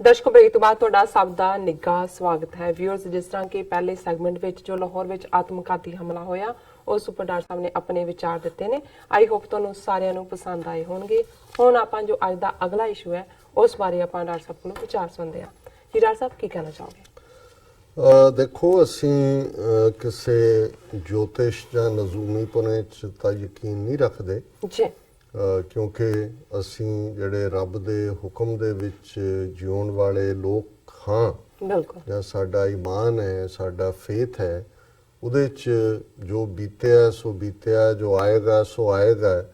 ਦਰਸ਼ਕੋ break ਤੋਂ ਬਾਅਦ ਤੁਹਾਡਾ ਸਭ ਦਾ ਨਿੱਘਾ ਸਵਾਗਤ ਹੈ। ਵਿਊਅਰਸ, ਜਿਸ ਤਰ੍ਹਾਂ ਕਿ ਪਹਿਲੇ ਸੈਗਮੈਂਟ ਵਿੱਚ ਜੋ ਲਾਹੌਰ ਵਿੱਚ ਆਤਮਘਾਤੀ ਹਮਲਾ ਹੋਇਆ ਉਸ ਉੱਪਰ ਡਾਕਟਰ ਸਾਹਿਬ ਨੇ ਆਪਣੇ ਵਿਚਾਰ ਦਿੱਤੇ ਨੇ। ਆਈ ਹੋਪ ਤੁਹਾਨੂੰ ਸਾਰਿਆਂ ਨੂੰ ਪਸੰਦ ਆਏ ਹੋਣਗੇ। ਹੁਣ ਆਪਾਂ ਜੋ ਅੱਜ ਦਾ ਅਗਲਾ ਇਸ਼ੂ ਹੈ ਉਸ ਬਾਰੇ ਆਪਾਂ ਡਾਕਟਰ ਸਾਹਿਬ ਕੋਲੋਂ ਵਿਚਾਰ ਸੁਣਦੇ ਹਾਂ। ਜੀ ਡਾਕਟਰ ਸਾਹਿਬ, ਕੀ ਕਹਿਣਾ ਚਾਹੋਗੇ? ਦੇਖੋ, ਅਸੀਂ ਕਿਸੇ ਜੋਤਿਸ਼ ਜਾਂ ਨਜ਼ੂਮੀਪੁਣੇ 'ਚ ਤਾਂ ਯਕੀਨ ਨਹੀਂ ਰੱਖਦੇ ਜੀ, ਕਿਉਂਕਿ ਅਸੀਂ ਜਿਹੜੇ ਰੱਬ ਦੇ ਹੁਕਮ ਦੇ ਵਿੱਚ ਜਿਉਣ ਵਾਲੇ ਲੋਕ ਹਾਂ, ਬਿਲਕੁਲ, ਜਾਂ ਸਾਡਾ ਈਮਾਨ ਹੈ, ਸਾਡਾ ਫੇਥ ਹੈ, ਉਹਦੇ 'ਚ ਜੋ ਬੀਤਿਆ ਸੋ ਬੀਤਿਆ, ਜੋ ਆਏਗਾ ਸੋ ਆਏਗਾ,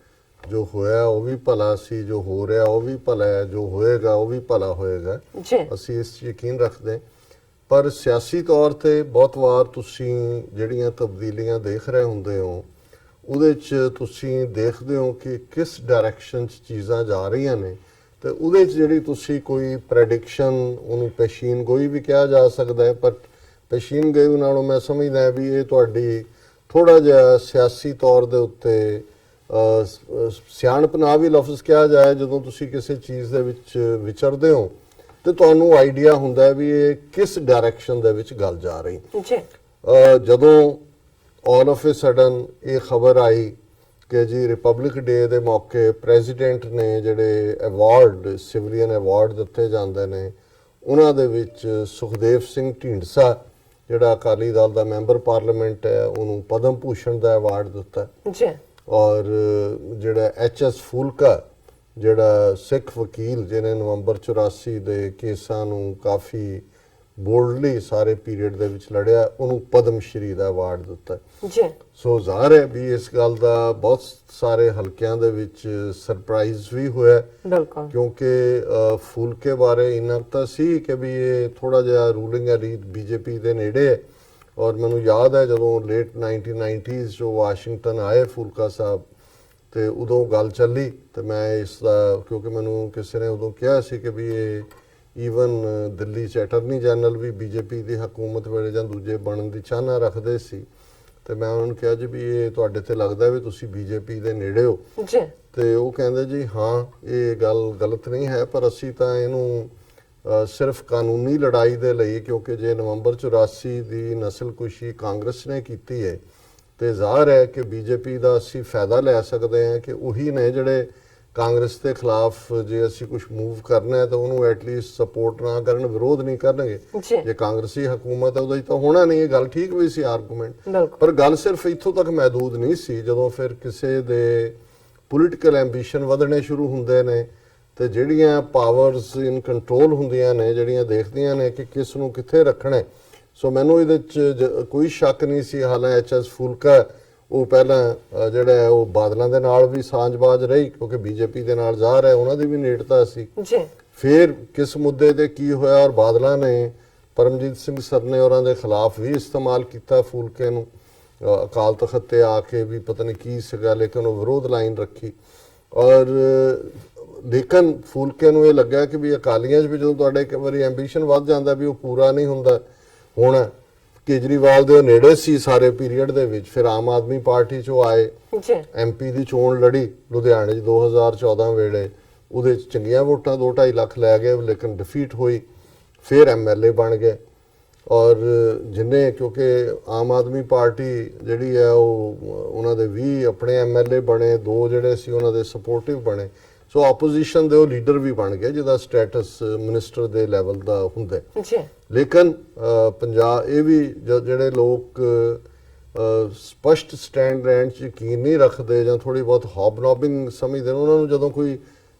ਜੋ ਹੋਇਆ ਉਹ ਵੀ ਭਲਾ ਸੀ, ਜੋ ਹੋ ਰਿਹਾ ਉਹ ਵੀ ਭਲਾ ਹੈ, ਜੋ ਹੋਏਗਾ ਉਹ ਵੀ ਭਲਾ ਹੋਏਗਾ। ਅਸੀਂ ਇਸ 'ਚ ਯਕੀਨ ਰੱਖਦੇ। ਪਰ ਸਿਆਸੀ ਤੌਰ ਤੇ ਬਹੁਤ ਵਾਰ ਤੁਸੀਂ ਜਿਹੜੀਆਂ ਤਬਦੀਲੀਆਂ ਦੇਖ ਰਹੇ ਹੁੰਦੇ ਹੋ ਉਹਦੇ 'ਚ ਤੁਸੀਂ ਦੇਖਦੇ ਹੋ ਕਿ ਕਿਸ ਡਾਇਰੈਕਸ਼ਨ 'ਚ ਚੀਜ਼ਾਂ ਜਾ ਰਹੀਆਂ ਨੇ, ਤੇ ਉਹਦੇ 'ਚ ਜਿਹੜੀ ਤੁਸੀਂ ਕੋਈ ਪ੍ਰੈਡਿਕਸ਼ਨ, ਉਹਨੂੰ ਪੇਸ਼ੀਨ ਗੋਈ ਵੀ ਕਿਹਾ ਜਾ ਸਕਦਾ ਹੈ, ਪਰ ਪੇਸ਼ੀਨ ਗੋਈ ਨਾਲੋਂ ਮੈਂ ਸਮਝਦਾ ਵੀ ਇਹ ਤੁਹਾਡੀ ਥੋੜਾ ਜਿਹਾ ਸਿਆਸੀ ਤੌਰ ਦੇ ਉੱਤੇ ਸਿਆਣਪ ਨਾ ਵੀ ਲਫ਼ਜ਼ ਕਿਹਾ ਜਾਏ, ਜਦੋਂ ਤੁਸੀਂ ਕਿਸੇ ਚੀਜ਼ ਦੇ ਵਿੱਚ ਵਿਚਰਦੇ ਹੋ ਤੇ ਤੁਹਾਨੂੰ ਆਈਡੀਆ ਹੁੰਦਾ ਹੈ ਵੀ ਇਹ ਕਿਸ ਡਾਇਰੈਕਸ਼ਨ ਦੇ ਵਿੱਚ ਗੱਲ ਜਾ ਰਹੀ। ਜਦੋਂ ਆਲ ਆਫ ਏ ਸਡਨ ਇਹ ਖਬਰ ਆਈ ਕਿ ਜੀ ਰਿਪਬਲਿਕ ਡੇ ਦੇ ਮੌਕੇ ਪ੍ਰੈਜ਼ੀਡੈਂਟ ਨੇ ਜਿਹੜੇ ਅਵਾਰਡ, ਸਿਵਲੀਅਨ ਅਵਾਰਡ ਦਿੱਤੇ ਜਾਂਦੇ ਨੇ, ਉਹਨਾਂ ਦੇ ਵਿੱਚ ਸੁਖਦੇਵ ਸਿੰਘ ਢੀਂਡਸਾ ਜਿਹੜਾ ਅਕਾਲੀ ਦਲ ਦਾ ਮੈਂਬਰ ਪਾਰਲੀਮੈਂਟ ਹੈ, ਉਹਨੂੰ ਪਦਮ ਭੂਸ਼ਣ ਦਾ ਅਵਾਰਡ ਦਿੱਤਾ। ਔਰ ਜਿਹੜਾ HS ਫੂਲਕਾ, ਜਿਹੜਾ ਸਿੱਖ ਵਕੀਲ ਜਿਹਨੇ ਨਵੰਬਰ 84 ਦੇ ਕੇਸਾਂ ਨੂੰ ਕਾਫੀ ਬੋਲਡਲੀ ਸਾਰੇ ਪੀਰੀਅਡ ਦੇ ਵਿੱਚ ਲੜਿਆ, ਉਹਨੂੰ ਪਦਮ ਸ਼੍ਰੀ ਦਾ ਅਵਾਰਡ ਦਿੱਤਾ। ਸੋ ਜ਼ਾਹਰ ਹੈ ਵੀ ਇਸ ਗੱਲ ਦਾ ਬਹੁਤ ਸਾਰੇ ਹਲਕਿਆਂ ਦੇ ਵਿੱਚ ਸਰਪ੍ਰਾਈਜ਼ ਵੀ ਹੋਇਆ, ਕਿਉਂਕਿ ਫੂਲਕੇ ਬਾਰੇ ਇੰਨਾ ਤਾਂ ਸੀ ਕਿ ਵੀ ਇਹ ਥੋੜਾ ਜਿਹਾ ਰੂਲਿੰਗ ਐਲੀਟ BJP ਦੇ ਨੇੜੇ ਹੈ। ਔਰ ਮੈਨੂੰ ਯਾਦ ਹੈ ਜਦੋਂ ਲੇਟ 1990s ਜੋ ਵਾਸ਼ਿੰਗਟਨ ਆਏ ਫੂਲਕਾ ਸਾਹਿਬ, ਤੇ ਉਦੋਂ ਗੱਲ ਚੱਲੀ ਤੇ ਮੈਂ ਇਸ ਦਾ, ਕਿਉਂਕਿ ਮੈਨੂੰ ਕਿਸੇ ਨੇ ਉਦੋਂ ਕਿਹਾ ਸੀ ਕਿ ਵੀ ਇਹ ਈਵਨ ਦਿੱਲੀ 'ਚ ਅਟਰਨੀ ਜਨਰਲ ਵੀ BJP ਦੀ ਹਕੂਮਤ ਵੇਲੇ ਜਾਂ ਦੂਜੇ ਬਣਨ ਦੀ ਚਾਹਨਾ ਰੱਖਦੇ ਸੀ, ਤੇ ਮੈਂ ਉਹਨਾਂ ਨੂੰ ਕਿਹਾ ਜੀ ਵੀ ਇਹ ਤੁਹਾਡੇ ਤੇ ਲੱਗਦਾ ਵੀ ਤੁਸੀਂ BJP ਦੇ ਨੇੜੇ ਹੋ, ਤੇ ਉਹ ਕਹਿੰਦੇ ਜੀ ਹਾਂ, ਇਹ ਗੱਲ ਗਲਤ ਨਹੀਂ ਹੈ, ਪਰ ਅਸੀਂ ਤਾਂ ਇਹਨੂੰ ਸਿਰਫ ਕਾਨੂੰਨੀ ਲੜਾਈ ਦੇ ਲਈ, ਕਿਉਂਕਿ ਜੇ ਨਵੰਬਰ 84 ਦੀ ਨਸਲਕੁਸ਼ੀ ਕਾਂਗਰਸ ਨੇ ਕੀਤੀ ਹੈ ਤੇ ਜ਼ਾਹਰ ਹੈ ਕਿ BJP ਦਾ ਅਸੀਂ ਫਾਇਦਾ ਲੈ ਸਕਦੇ ਹਾਂ ਕਿ ਉਹੀ ਨੇ ਜਿਹੜੇ ਕਾਂਗਰਸ ਦੇ ਖਿਲਾਫ ਜੇ ਅਸੀਂ ਕੁਝ ਮੂਵ ਕਰਨਾ ਹੈ ਤਾਂ ਉਹਨੂੰ ਐਟਲੀਸਟ ਸਪੋਰਟ ਨਾ ਕਰਨ, ਵਿਰੋਧ ਨਹੀਂ ਕਰਨਗੇ। ਜੇ ਕਾਂਗਰਸੀ ਹਕੂਮਤ ਹੈ ਉਹਦਾ ਤਾਂ ਹੋਣਾ ਨਹੀਂ। ਇਹ ਗੱਲ ਠੀਕ ਵੀ ਸੀ ਆਰਗੂਮੈਂਟ, ਪਰ ਗੱਲ ਸਿਰਫ ਇੱਥੋਂ ਤੱਕ ਮਹਿਦੂਦ ਨਹੀਂ ਸੀ। ਜਦੋਂ ਫਿਰ ਕਿਸੇ ਦੇ ਪੋਲੀਟੀਕਲ ਐਂਬੀਸ਼ਨ ਵਧਣੇ ਸ਼ੁਰੂ ਹੁੰਦੇ ਨੇ ਤੇ ਜਿਹੜੀਆਂ ਪਾਵਰਸ ਇਨ ਕੰਟਰੋਲ ਹੁੰਦੀਆਂ ਨੇ, ਜਿਹੜੀਆਂ ਦੇਖਦੀਆਂ ਨੇ ਕਿ ਕਿਸ ਨੂੰ ਕਿੱਥੇ ਰੱਖਣਾ, ਸੋ ਮੈਨੂੰ ਇਹਦੇ 'ਚ ਕੋਈ ਸ਼ੱਕ ਨਹੀਂ ਸੀ। ਹਾਲਾਂ HS ਫੂਲਕਾ ਉਹ ਪਹਿਲਾਂ ਜਿਹੜਾ ਉਹ ਬਾਦਲਾਂ ਦੇ ਨਾਲ ਵੀ ਸਾਂਝਬਾਜ਼ ਰਹੀ, ਕਿਉਂਕਿ BJP ਦੇ ਨਾਲ ਜ਼ਾਹਰ ਹੈ ਉਹਨਾਂ ਦੀ ਵੀ ਨੇੜਤਾ ਸੀ। ਫਿਰ ਕਿਸ ਮੁੱਦੇ ਤੇ ਕੀ ਹੋਇਆ, ਔਰ ਬਾਦਲਾਂ ਨੇ ਪਰਮਜੀਤ ਸਿੰਘ ਸਰਨੇ ਹੋਰਾਂ ਦੇ ਖਿਲਾਫ ਵੀ ਇਸਤੇਮਾਲ ਕੀਤਾ ਫੂਲਕੇ ਨੂੰ, ਅਕਾਲ ਤਖਤ ਤੇ ਆ ਕੇ ਵੀ ਪਤਾ ਨਹੀਂ ਕੀ ਸੀਗਾ, ਲੇਕਿਨ ਉਹ ਵਿਰੋਧ ਲਾਈਨ ਰੱਖੀ। ਔਰ ਲੇਕਿਨ ਫੂਲਕੇ ਨੂੰ ਇਹ ਲੱਗਾ ਕਿ ਵੀ ਅਕਾਲੀਆਂ 'ਚ ਵੀ ਜਦੋਂ ਤੁਹਾਡੇ ਇੱਕ ਵਾਰੀ ਐਂਬੀਸ਼ਨ ਵੱਧ ਜਾਂਦਾ ਵੀ ਉਹ ਪੂਰਾ ਨਹੀਂ ਹੁੰਦਾ। ਹੁਣ ਕੇਜਰੀਵਾਲ ਦੇ ਨੇੜੇ ਸੀ ਸਾਰੇ ਪੀਰੀਅਡ ਦੇ ਵਿੱਚ, ਫਿਰ ਆਮ ਆਦਮੀ ਪਾਰਟੀ 'ਚੋਂ ਆਏ, MP ਦੀ ਚੋਣ ਲੜੀ ਲੁਧਿਆਣੇ 'ਚ 2014 ਵੇਲੇ, ਉਹਦੇ 'ਚ ਚੰਗੀਆਂ ਵੋਟਾਂ 2-2.5 ਲੱਖ ਲੈ ਗਏ, ਲੇਕਿਨ ਡਿਫੀਟ ਹੋਈ। ਫਿਰ MLA ਬਣ ਗਏ, ਔਰ ਜਿੰਨੇ, ਕਿਉਂਕਿ ਆਮ ਆਦਮੀ ਪਾਰਟੀ ਜਿਹੜੀ ਹੈ ਉਹ ਉਹਨਾਂ ਦੇ 20 ਆਪਣੇ MLA ਬਣੇ, 2 ਜਿਹੜੇ ਸੀ ਉਹਨਾਂ ਦੇ ਸਪੋਰਟਿਵ ਬਣੇ। ਸੋ ਆਪੋਜੀਸ਼ਨ ਦੇ ਉਹ ਲੀਡਰ ਵੀ ਬਣ ਗਏ ਜਿਹਦਾ ਸਟੇਟਸ ਮਿਨਿਸਟਰ ਦੇ ਲੈਵਲ ਦਾ ਹੁੰਦਾ। ਲੇਕਿਨ ਪੰਜਾਬ ਇਹ ਵੀ ਜਿਹੜੇ ਲੋਕ ਸਪਸ਼ਟ ਸਟੈਂਡ ਲੈਣ 'ਚ ਯਕੀਨ ਨਹੀਂ ਰੱਖਦੇ ਜਾਂ ਥੋੜੀ ਬਹੁਤ ਹੌਬਨੌਬਿੰਗ ਸਮਝਦੇ ਨੇ, ਉਹਨਾਂ ਨੂੰ ਜਦੋਂ ਕੋਈ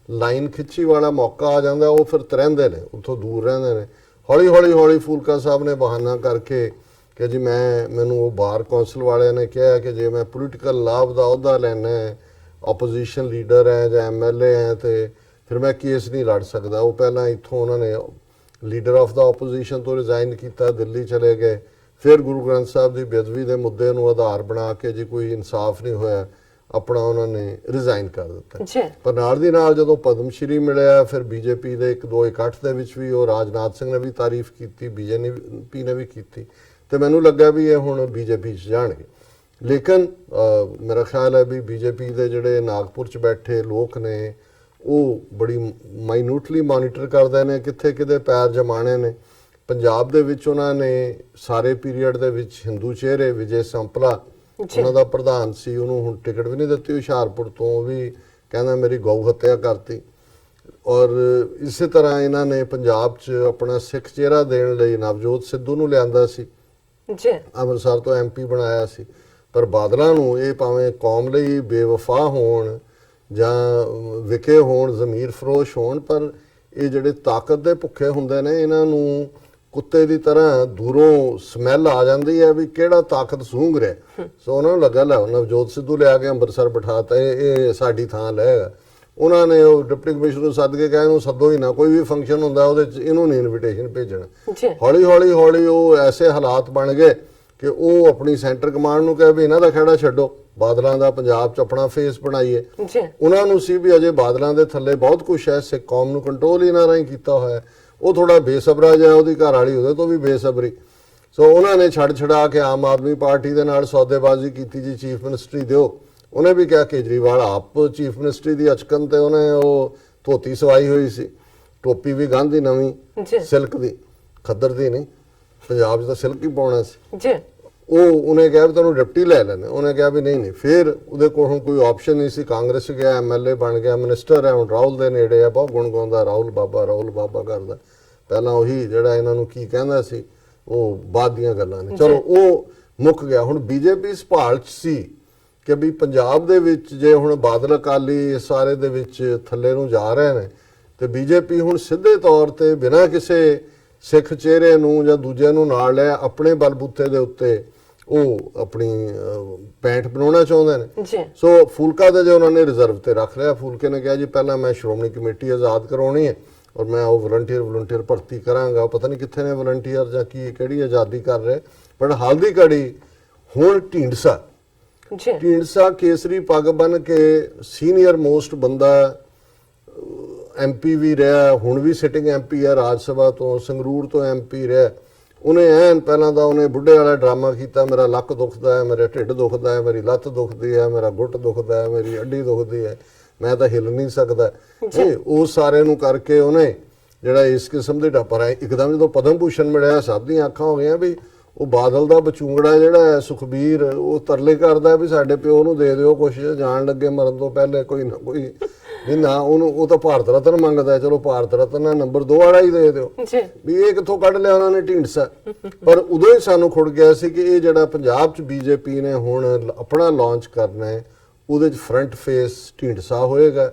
ਲਾਈਨ ਖਿੱਚੀ ਵਾਲਾ ਮੌਕਾ ਆ ਜਾਂਦਾ ਉਹ ਫਿਰ ਰਹਿੰਦੇ ਨੇ, ਉੱਥੋਂ ਦੂਰ ਰਹਿੰਦੇ ਨੇ। ਹੌਲੀ ਫੂਲਕਾ ਸਾਹਿਬ ਨੇ ਬਹਾਨਾ ਕਰਕੇ ਕਿ ਜੀ ਮੈਨੂੰ ਉਹ ਬਾਰ ਕੌਂਸਲ ਵਾਲਿਆਂ ਨੇ ਕਿਹਾ ਕਿ ਜੇ ਮੈਂ ਪੋਲੀਟੀਕਲ ਲਾਭ ਦਾ ਅਹੁਦਾ ਲੈਣਾ ਹੈ, ਆਪੋਜੀਸ਼ਨ ਲੀਡਰ ਹੈ ਜਾਂ MLA ਹੈ, ਤੇ ਫਿਰ ਮੈਂ ਕੇਸ ਨਹੀਂ ਲੜ ਸਕਦਾ। ਉਹ ਪਹਿਲਾਂ ਇੱਥੋਂ ਉਹਨਾਂ ਨੇ ਲੀਡਰ ਆਫ ਦਾ ਆਪੋਜੀਸ਼ਨ ਤੋਂ ਰਿਜ਼ਾਈਨ ਕੀਤਾ, ਦਿੱਲੀ ਚਲੇ ਗਏ। ਫਿਰ ਗੁਰੂ ਗ੍ਰੰਥ ਸਾਹਿਬ ਦੀ ਬੇਅਦਬੀ ਦੇ ਮੁੱਦੇ ਨੂੰ ਆਧਾਰ ਬਣਾ ਕੇ ਜੀ ਕੋਈ ਇਨਸਾਫ ਨਹੀਂ ਹੋਇਆ, ਆਪਣਾ ਉਹਨਾਂ ਨੇ ਰਿਜ਼ਾਈਨ ਕਰ ਦਿੱਤਾ। ਪਰ ਨਾਲ ਦੀ ਨਾਲ ਜਦੋਂ ਪਦਮ ਸ਼੍ਰੀ ਮਿਲਿਆ, ਫਿਰ BJP ਦੇ 1-2 ਇਕੱਠ ਦੇ ਵਿੱਚ ਵੀ ਉਹ ਰਾਜਨਾਥ ਸਿੰਘ ਨੇ ਵੀ ਤਾਰੀਫ ਕੀਤੀ, BJP ਨੇ ਵੀ ਕੀਤੀ, ਤੇ ਮੈਨੂੰ ਲੱਗਾ ਵੀ ਇਹ ਹੁਣ BJP 'ਚ ਜਾਣਗੇ। ਲੇਕਿਨ ਮੇਰਾ ਖਿਆਲ ਹੈ ਵੀ BJP ਦੇ ਜਿਹੜੇ ਨਾਗਪੁਰ 'ਚ ਬੈਠੇ ਲੋਕ ਨੇ ਉਹ ਬੜੀ ਮਾਈਨਿਊਟਲੀ ਮੋਨੀਟਰ ਕਰਦੇ ਨੇ ਕਿੱਥੇ ਕਿਤੇ ਪੈਰ ਜਮਾਣੇ ਨੇ। ਪੰਜਾਬ ਦੇ ਵਿੱਚ ਉਹਨਾਂ ਨੇ ਸਾਰੇ ਪੀਰੀਅਡ ਦੇ ਵਿੱਚ ਹਿੰਦੂ ਚਿਹਰੇ ਵਿਜੇ ਸੰਪਲਾ ਉਹਨਾਂ ਦਾ ਪ੍ਰਧਾਨ ਸੀ, ਉਹਨੂੰ ਹੁਣ ਟਿਕਟ ਵੀ ਨਹੀਂ ਦਿੱਤੀ ਹੁਸ਼ਿਆਰਪੁਰ ਤੋਂ, ਉਹ ਵੀ ਕਹਿੰਦਾ ਮੇਰੀ ਗਊ ਹੱਤਿਆ ਕਰਤੀ। ਔਰ ਇਸੇ ਤਰ੍ਹਾਂ ਇਹਨਾਂ ਨੇ ਪੰਜਾਬ 'ਚ ਆਪਣਾ ਸਿੱਖ ਚਿਹਰਾ ਦੇਣ ਲਈ ਨਵਜੋਤ ਸਿੱਧੂ ਨੂੰ ਲਿਆਂਦਾ ਸੀ ਜੀ, ਅੰਮ੍ਰਿਤਸਰ ਤੋਂ MP ਬਣਾਇਆ ਸੀ। ਪਰ ਬਾਦਲਾਂ ਨੂੰ ਇਹ ਭਾਵੇਂ ਕੌਮ ਲਈ ਬੇਵਫਾ ਹੋਣ ਜਾਂ ਵਿਕੇ ਹੋਣ, ਜ਼ਮੀਰ ਫਰੋਸ਼ ਹੋਣ, ਪਰ ਇਹ ਜਿਹੜੇ ਤਾਕਤ ਦੇ ਭੁੱਖੇ ਹੁੰਦੇ ਨੇ ਇਹਨਾਂ ਨੂੰ ਕੁੱਤੇ ਦੀ ਤਰ੍ਹਾਂ ਦੂਰੋਂ ਸਮੈਲ ਆ ਜਾਂਦੀ ਹੈ ਵੀ ਕਿਹੜਾ ਤਾਕਤ ਸੂੰਘ ਰਿਹਾ। ਸੋ ਉਹਨਾਂ ਨੂੰ ਲੱਗਾ ਲੈ ਨਵਜੋਤ ਸਿੱਧੂ ਲਿਆ ਕੇ ਅੰਮ੍ਰਿਤਸਰ ਬਿਠਾਤਾ, ਇਹ ਸਾਡੀ ਥਾਂ ਲਏਗਾ। ਉਹਨਾਂ ਨੇ ਉਹ ਡਿਪਟੀ ਕਮਿਸ਼ਨਰ ਨੂੰ ਸੱਦ ਕੇ ਕਿਹਾ ਇਹਨੂੰ ਸੱਦੋ ਹੀ ਨਾ, ਕੋਈ ਵੀ ਫੰਕਸ਼ਨ ਹੁੰਦਾ ਉਹਦੇ 'ਚ ਇਹਨੂੰ ਨਹੀਂ ਇਨਵੀਟੇਸ਼ਨ ਭੇਜਣਾ। ਹੌਲੀ ਉਹ ਐਸੇ ਹਾਲਾਤ ਬਣ ਗਏ ਕਿ ਉਹ ਆਪਣੀ ਸੈਂਟਰ ਕਮਾਂਡ ਨੂੰ ਕਹੇ ਵੀ ਇਹਨਾਂ ਦਾ ਖਹਿੜਾ ਛੱਡੋ, ਬਾਦਲਾਂ ਦਾ ਪੰਜਾਬ 'ਚ ਆਪਣਾ ਫੇਸ ਬਣਾਈਏ। ਉਹਨਾਂ ਨੂੰ ਸੀ ਵੀ ਅਜੇ ਬਾਦਲਾਂ ਦੇ ਥੱਲੇ ਬਹੁਤ ਕੁਛ ਹੈ, ਸਿੱਖ ਕੌਮ ਨੂੰ ਕੰਟਰੋਲ ਇਹਨਾਂ ਰਾਹੀਂ ਕੀਤਾ ਹੋਇਆ। ਉਹ ਥੋੜਾ ਬੇਸਬਰਾ ਜਿਹਾ, ਉਹਦੀ ਘਰ ਵਾਲੀ ਉਹਦੇ ਤੋਂ ਵੀ ਬੇਸਬਰੀ। ਸੋ ਉਹਨਾਂ ਨੇ ਛੱਡ ਛਡਾ ਕੇ ਆਮ ਆਦਮੀ ਪਾਰਟੀ ਦੇ ਨਾਲ ਸੌਦੇਬਾਜ਼ੀ ਕੀਤੀ ਜੀ, ਚੀਫ ਮਿਨਿਸਟਰੀ ਦਿਓ। ਉਹਨੇ ਵੀ ਕਿਹਾ ਕੇਜਰੀਵਾਲ ਆਪ ਚੀਫ ਮਿਨਿਸਟਰੀ ਦੀ ਅਚਕਨ ਤੇ ਉਹਨੇ ਉਹ ਧੋਤੀ ਸਵਾਈ ਹੋਈ ਸੀ, ਟੋਪੀ ਵੀ ਗਾਂਧੀ ਨਵੀਂ ਸਿਲਕ ਦੀ, ਖੱਦਰ ਦੀ ਨਹੀਂ, ਪੰਜਾਬ 'ਚ ਤਾਂ ਸਿਲਕ ਹੀ ਪਾਉਣਾ ਸੀ। ਉਹਨੇ ਕਿਹਾ ਵੀ ਤੁਹਾਨੂੰ ਡਿਪਟੀ ਲੈ ਲੈਣੇ, ਉਹਨੇ ਕਿਹਾ ਵੀ ਨਹੀਂ। ਫਿਰ ਉਹਦੇ ਕੋਲ ਹੁਣ ਕੋਈ ਆਪਸ਼ਨ ਨਹੀਂ ਸੀ, ਕਾਂਗਰਸ ਗਿਆ, MLA ਬਣ ਗਿਆ, ਮਿਨਿਸਟਰ ਹੈ, ਹੁਣ ਰਾਹੁਲ ਦੇ ਨੇੜੇ ਆ, ਬਹੁਤ ਗੁਣ ਗਾਉਂਦਾ ਰਾਹੁਲ ਬਾਬਾ ਕਰਦਾ। ਪਹਿਲਾਂ ਉਹੀ ਜਿਹੜਾ ਇਹਨਾਂ ਨੂੰ ਕੀ ਕਹਿੰਦਾ ਸੀ ਉਹ ਬਾਅਦ ਦੀਆਂ ਗੱਲਾਂ ਨੇ, ਚਲੋ ਉਹ ਮੁੱਕ ਗਿਆ। ਹੁਣ BJP ਸਭਾਲ 'ਚ ਸੀ ਕਿ ਵੀ ਪੰਜਾਬ ਦੇ ਵਿੱਚ ਜੇ ਹੁਣ ਬਾਦਲ ਅਕਾਲੀ ਸਾਰੇ ਦੇ ਵਿੱਚ ਥੱਲੇ ਨੂੰ ਜਾ ਰਹੇ ਨੇ ਤੇ BJP ਹੁਣ ਸਿੱਧੇ ਤੌਰ ਤੇ ਬਿਨਾਂ ਕਿਸੇ ਸਿੱਖ ਚਿਹਰੇ ਨੂੰ ਜਾਂ ਦੂਜੇ ਨੂੰ ਨਾਲ ਲੈ ਆਪਣੇ ਬਲਬੂਤੇ ਦੇ ਉੱਤੇ ਉਹ ਆਪਣੀ ਪੈਂਟ ਬਣਾਉਣਾ ਚਾਹੁੰਦੇ ਨੇ। ਸੋ ਫੂਲਕਾ ਦੇ ਜੇ ਉਹਨਾਂ ਨੇ ਰਿਜ਼ਰਵ ਤੇ ਰੱਖ ਲਿਆ। ਫੂਲਕੇ ਨੇ ਕਿਹਾ ਜੀ ਪਹਿਲਾਂ ਮੈਂ ਸ਼੍ਰੋਮਣੀ ਕਮੇਟੀ ਆਜ਼ਾਦ ਕਰਾਉਣੀ ਹੈ ਔਰ ਮੈਂ ਉਹ ਵਲੰਟੀਅਰ ਭਰਤੀ ਕਰਾਂਗਾ। ਪਤਾ ਨਹੀਂ ਕਿੱਥੇ ਨੇ ਵਲੰਟੀਅਰ ਜਾਂ ਕੀ ਕਿਹੜੀ ਆਜ਼ਾਦੀ ਕਰ ਰਹੇ। ਪਰ ਹਾਲ ਦੀ ਘੜੀ ਹੁਣ ਢੀਂਡਸਾ ਕੇਸਰੀ ਪੱਗ ਬਨ ਕੇ ਸੀਨੀਅਰ ਮੋਸਟ ਬੰਦਾ, MP ਵੀ ਰਿਹਾ, ਹੁਣ ਵੀ ਸਿਟਿੰਗ MP ਹੈ ਰਾਜ ਸਭਾ ਤੋਂ, ਸੰਗਰੂਰ ਤੋਂ MP ਰਿਹਾ। ਉਹਨੇ ਐਨ ਪਹਿਲਾਂ ਤਾਂ ਉਹਨੇ ਬੁੱਢੇ ਵਾਲਾ ਡਰਾਮਾ ਕੀਤਾ, ਮੇਰਾ ਲੱਕ ਦੁਖਦਾ ਹੈ, ਮੇਰਾ ਢਿੱਡ ਦੁਖਦਾ ਹੈ, ਮੇਰੀ ਲੱਤ ਦੁਖਦੀ ਹੈ, ਮੇਰਾ ਗੁੱਟ ਦੁਖਦਾ ਹੈ, ਮੇਰੀ ਅੱਡੀ ਦੁਖਦੀ ਹੈ, ਮੈਂ ਤਾਂ ਹਿੱਲ ਨਹੀਂ ਸਕਦਾ। ਉਹ ਸਾਰੇ ਨੂੰ ਕਰਕੇ ਉਹਨੇ ਜਿਹੜਾ ਇਸ ਕਿਸਮ ਦੇ ਡਾਪਰ ਹੈ, ਇੱਕਦਮ ਜਦੋਂ ਪਦਮ ਭੂਸ਼ਣ ਮਿਲਿਆ ਸਭ ਦੀਆਂ ਅੱਖਾਂ ਹੋ ਗਈਆਂ ਵੀ ਉਹ ਬਾਦਲ ਦਾ ਬਚੂੰਗੜਾ ਜਿਹੜਾ ਹੈ ਸੁਖਬੀਰ, ਉਹ ਤਰਲੇ ਕਰਦਾ ਵੀ ਸਾਡੇ ਪਿਓ ਨੂੰ ਦੇ ਦਿਓ ਕੁਛ, ਜਾਣ ਲੱਗੇ ਮਰਨ ਤੋਂ ਪਹਿਲੇ ਕੋਈ ਨਾ ਕੋਈ ਨਹੀਂ ਨਾ। ਉਹਨੂੰ ਉਹ ਤਾਂ ਭਾਰਤ ਰਤਨ ਮੰਗਦਾ, ਚਲੋ ਭਾਰਤ ਰਤਨ ਨਾਲ ਨੰਬਰ 2 ਵਾਲਾ ਹੀ ਦੇ ਦਿਓ ਵੀ। ਇਹ ਕਿੱਥੋਂ ਕੱਢ ਲਿਆ ਉਹਨਾਂ ਨੇ ਢੀਂਡਸਾ। ਪਰ ਉਦੋਂ ਹੀ ਸਾਨੂੰ ਖੁੜ ਗਿਆ ਸੀ ਕਿ ਇਹ ਜਿਹੜਾ ਪੰਜਾਬ 'ਚ BJP ਨੇ ਹੁਣ ਆਪਣਾ ਲਾਂਚ ਕਰਨਾ ਹੈ, ਉਹਦੇ 'ਚ ਫਰੰਟ ਫੇਸ ਢੀਂਡਸਾ ਹੋਏਗਾ,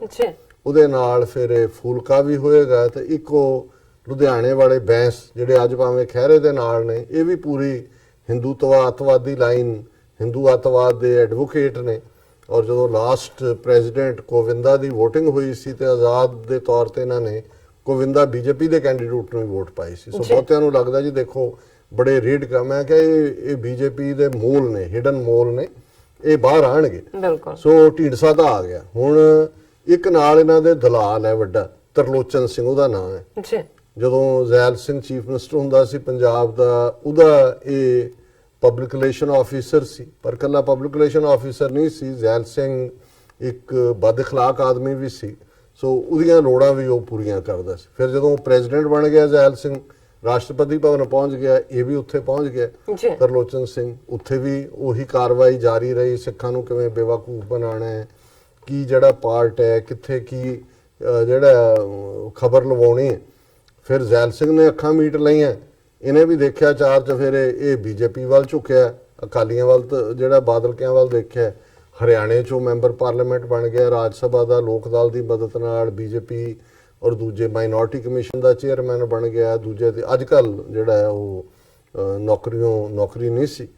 ਉਹਦੇ ਨਾਲ ਫਿਰ ਇਹ ਫੂਲਕਾ ਵੀ ਹੋਏਗਾ, ਤੇ ਇੱਕੋ ਲੁਧਿਆਣੇ ਵਾਲੇ ਬੈਂਸ ਜਿਹੜੇ ਅੱਜ ਭਾਵੇਂ ਖਹਿਰੇ ਦੇ ਨਾਲ ਨੇ, ਇਹ ਵੀ ਪੂਰੀ ਹਿੰਦੂਤਵਾਦੀ ਲਾਈਨ, ਹਿੰਦੂ ਅੱਤਵਾਦ ਦੇ ਐਡਵੋਕੇਟ ਨੇ। ਔਰ ਜਦੋਂ ਲਾਸਟ ਪ੍ਰੈਜ਼ੀਡੈਂਟ ਕੋਵਿੰਦਾ ਦੀ VOTING ਹੋਈ ਸੀ ਤੇ ਆਜ਼ਾਦ ਦੇ ਤੌਰ ਤੇ ਇਹਨਾਂ ਨੇ ਕੋਵਿੰਦਾ BJP ਦੇ ਕੈਂਡੀਡੇਟ ਨੂੰ ਵੀ ਵੋਟ ਪਾਈ ਸੀ। ਸੋ ਬਹੁਤਿਆਂ ਨੂੰ ਲੱਗਦਾ ਜੀ ਦੇਖੋ ਬੜੇ ਰੀਡ ਕੰਮ ਹੈ ਕਿ ਇਹ BJP ਦੇ ਮੂਲ ਨੇ, ਹਿਡਨ ਮੂਲ ਨੇ, ਇਹ ਬਾਹਰ ਆਣਗੇ। ਸੋ ਢੀਂਡਸਾ ਤਾਂ ਆ ਗਿਆ। ਹੁਣ ਇੱਕ ਨਾਲ ਇਹਨਾਂ ਦੇ ਦਲਾਲ ਹੈ ਵੱਡਾ, ਤਰਲੋਚਨ ਸਿੰਘ ਉਹਦਾ ਨਾਮ ਹੈ। ਜਦੋਂ ਜ਼ੈਲ ਸਿੰਘ ਚੀਫ ਮਿਨਿਸਟਰ ਹੁੰਦਾ ਸੀ ਪੰਜਾਬ ਦਾ, ਉਹਦਾ ਇਹ ਪਬਲਿਕ ਰਿਲੇਸ਼ਨ ਆਫੀਸਰ ਸੀ। ਪਰ ਕੱਲਾ ਪਬਲਿਕ ਰਿਲੇਸ਼ਨ ਆਫੀਸਰ ਨਹੀਂ ਸੀ, ਜ਼ੈਲ ਸਿੰਘ ਇੱਕ ਬਦ ਅਖਲਾਕ ਆਦਮੀ ਵੀ ਸੀ। ਸੋ ਉਹਦੀਆਂ ਲੋੜਾਂ ਵੀ ਉਹ ਪੂਰੀਆਂ ਕਰਦਾ ਸੀ। ਫਿਰ ਜਦੋਂ ਪ੍ਰੈਜ਼ੀਡੈਂਟ ਬਣ ਗਿਆ ਜ਼ੈਲ ਸਿੰਘ, ਰਾਸ਼ਟਰਪਤੀ ਭਵਨ ਪਹੁੰਚ ਗਿਆ, ਇਹ ਵੀ ਉੱਥੇ ਪਹੁੰਚ ਗਿਆ ਤਰਲੋਚਨ ਸਿੰਘ। ਉੱਥੇ ਵੀ ਉਹੀ ਕਾਰਵਾਈ ਜਾਰੀ ਰਹੀ, ਸਿੱਖਾਂ ਨੂੰ ਕਿਵੇਂ ਬੇਵਕੂਫ ਬਣਾਉਣਾ ਹੈ, ਕੀ ਜਿਹੜਾ ਪਾਰਟ ਹੈ, ਕਿੱਥੇ ਕੀ ਜਿਹੜਾ ਖਬਰ ਲਵਾਉਣੀ ਹੈ। ਫਿਰ ਜ਼ੈਲ ਸਿੰਘ ਨੇ ਅੱਖਾਂ ਮੀਟ ਲਈਆਂ, ਇਹਨੇ ਵੀ ਦੇਖਿਆ ਚਾਰ ਚਫੇਰੇ, ਇਹ BJP ਵੱਲ ਝੁਕਿਆ, ਅਕਾਲੀਆਂ ਵੱਲ ਜਿਹੜਾ ਬਾਦਲਕਿਆਂ ਵੱਲ ਦੇਖਿਆ। ਹਰਿਆਣੇ 'ਚੋਂ ਮੈਂਬਰ ਪਾਰਲੀਮੈਂਟ ਬਣ ਗਿਆ ਰਾਜ ਸਭਾ ਦਾ, ਲੋਕ ਦਲ ਦੀ ਮਦਦ ਨਾਲ BJP, ਔਰ ਦੂਜੇ ਮਾਈਨੋਰਟੀ ਕਮਿਸ਼ਨ ਦਾ ਚੇਅਰਮੈਨ ਬਣ ਗਿਆ। ਦੂਜੇ ਤੇ ਅੱਜ ਕੱਲ ਜਿਹੜਾ ਹੈ ਉਹ ਨੌਕਰੀ ਨਹੀਂ ਸੀ।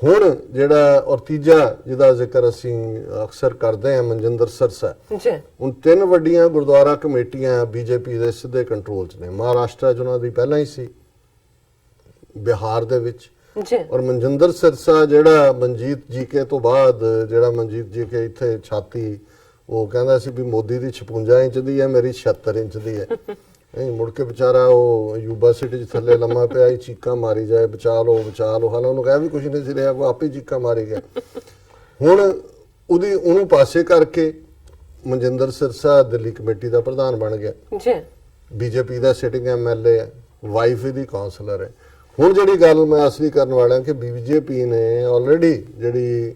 ਹੁਣ ਜਿਹੜਾ ਔਰ ਤੀਜਾ ਜਿਹਦਾ ਜ਼ਿਕਰ ਅਸੀਂ ਅਕਸਰ ਕਰਦੇ ਹਾਂ, ਮਨਜਿੰਦਰ ਸਰਸਾ। ਹੁਣ 3 ਵੱਡੀਆਂ ਗੁਰਦੁਆਰਾ ਕਮੇਟੀਆਂ BJP ਦੇ ਸਿੱਧੇ ਕੰਟਰੋਲ 'ਚ ਨੇ। ਮਹਾਰਾਸ਼ਟਰ 'ਚ ਉਹਨਾਂ ਦੀ ਪਹਿਲਾਂ ਹੀ ਸੀ, ਬਿਹਾਰ ਦੇ ਵਿੱਚ। ਔਰ ਮਨਜਿੰਦਰ ਸਰਸਾ ਜਿਹੜਾ ਮਨਜੀਤ ਜੀਕੇ ਤੋਂ ਬਾਅਦ, ਜਿਹੜਾ ਮਨਜੀਤ ਜੀਕੇ ਇੱਥੇ ਛਾਤੀ ਉਹ ਕਹਿੰਦਾ ਸੀ ਵੀ ਮੋਦੀ ਦੀ 56 ਇੰਚ ਦੀ ਹੈ, ਮੇਰੀ 76 ਇੰਚ ਦੀ ਹੈ। ਨਹੀਂ ਮੁੜ ਕੇ ਵਿਚਾਰਾ ਉਹ ਯੂਬਾ ਸਿਟੀ 'ਚ ਥੱਲੇ ਲੰਮਾ ਪਿਆ ਹੀ ਚੀਕਾਂ ਮਾਰੀ ਜਾਏ, ਬਚਾ ਲਓ। ਹਾਲਾਂ ਉਹਨੂੰ ਕਹਿ ਵੀ ਕੁਛ ਨਹੀਂ ਸੀ ਰਿਹਾ, ਉਹ ਆਪੇ ਚੀਕਾਂ ਮਾਰੀ ਗਿਆ। ਹੁਣ ਉਹਨੂੰ ਪਾਸੇ ਕਰਕੇ ਮਨਜਿੰਦਰ ਸਿਰਸਾ ਦਿੱਲੀ ਕਮੇਟੀ ਦਾ ਪ੍ਰਧਾਨ ਬਣ ਗਿਆ, ਜੀ ਬੀਜੇਪੀ ਦਾ ਸਿਟਿੰਗ ਐਮਐਲਏ ਹੈ, ਵਾਈਫ ਇਹਦੀ ਕਾਉਂਸਲਰ ਹੈ। ਹੁਣ ਜਿਹੜੀ ਗੱਲ ਮੈਂ ਅਸਲੀ ਕਰਨ ਵਾਲਾ ਕਿ ਬੀਜੇਪੀ ਨੇ ਆਲਰੇਡੀ ਜਿਹੜੀ